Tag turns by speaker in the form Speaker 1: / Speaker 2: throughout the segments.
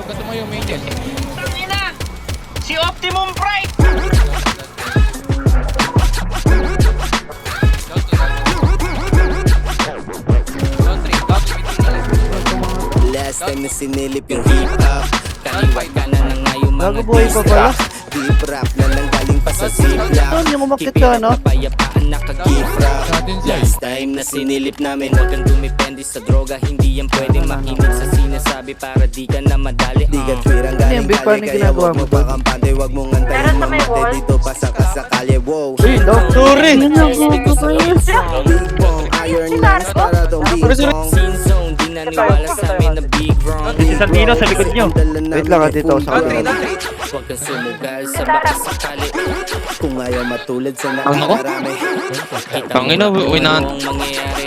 Speaker 1: Huwag ka tumayo, Maiden.
Speaker 2: Tangina! Si Optimum Prime!
Speaker 3: Last time na sinilip yung hip-hop, kaliwat ka na ng ngayong mga
Speaker 4: Nagabuhay pa pala?
Speaker 3: Deep rap na nanggaling pa sa zip-lock.
Speaker 4: Doon yung umakit ka, no?
Speaker 3: Kapayapaan naka-gift rap.
Speaker 1: Natin siya.
Speaker 3: Last time na sinilip namin, huwag kang dumipende sa droga. Hindi yan pwedeng makinig sa sinasabi para di ka na madali. Di ka twirang galing
Speaker 4: Yung big
Speaker 3: kali,
Speaker 4: fan na
Speaker 3: kaya
Speaker 4: ginagawa
Speaker 3: huwag
Speaker 4: mo
Speaker 3: mo pakampante. Huwag mong antayin mamate dito pa sa kalye. Wow,
Speaker 4: Sorry!
Speaker 3: Big Bong, Iron Lance para tong Big Bong. Scene zone, di naniwala sa amin na big wrong.
Speaker 5: Si Santino sa likod nyo.
Speaker 4: Wait lang, dito ako sa kanila.
Speaker 3: Huwag kang sumugal sa baka sakali. Kung ayaw matulad sa nakakarami.
Speaker 1: Tangina, winahan.
Speaker 3: Mangyayari.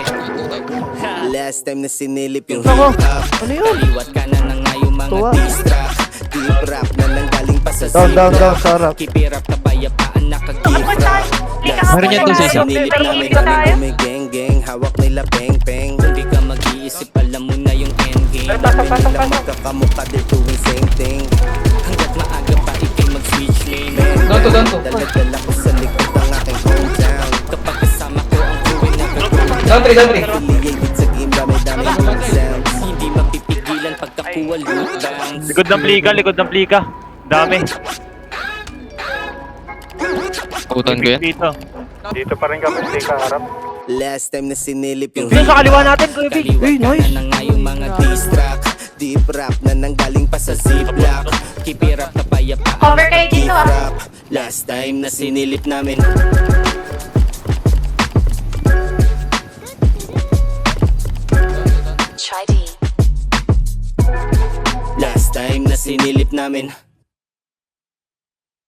Speaker 3: Last time na sinilip yung
Speaker 4: Ako,
Speaker 3: hip-hop,
Speaker 4: ano yun?
Speaker 3: kaliwat ka na ng ngayong mga
Speaker 4: Tuwa.
Speaker 3: diss track. Deep rap na nanggaling pa sa
Speaker 4: Down, sarap.
Speaker 3: Keep it up, kapayapaan, naka-gift rap. Last
Speaker 1: Meron yan
Speaker 3: time
Speaker 1: to sa
Speaker 3: na
Speaker 1: isa.
Speaker 3: sinilip namin kami gumigeng-geng. Hawak nila peng-peng. Hindi ka mag-iisip, alam mo na yung endgame. Kami nila magkakamukha, they're doing same thing. Hanggat maaga pa ikay mag-switch lane.
Speaker 1: Danto.
Speaker 3: Dala-dala ko sa likod ang aking hometown. Kapag kasama ko ang crew na
Speaker 1: Dantri.
Speaker 3: affiliated sa game, dami-dami ng sounds. Hindi mapipigilan pagkakuha loot bounce.
Speaker 5: Likod ng plika. Dami.
Speaker 1: Putan ko yan.
Speaker 5: Dito. Dito pa rin kami plika harap.
Speaker 3: Last time na sinilip yung
Speaker 5: Dito sa kaliwa natin, Kuya Big.
Speaker 3: kaliwat
Speaker 4: Hey, nice.
Speaker 3: ka na nga yung mga diss track. Deep rap na nanggaling pa sa zip-lock. Keep it up, kapayapaan,
Speaker 6: Cover kayo dito, ah.
Speaker 3: rap. Last time na sinilip namin. Last time na sinilip namin.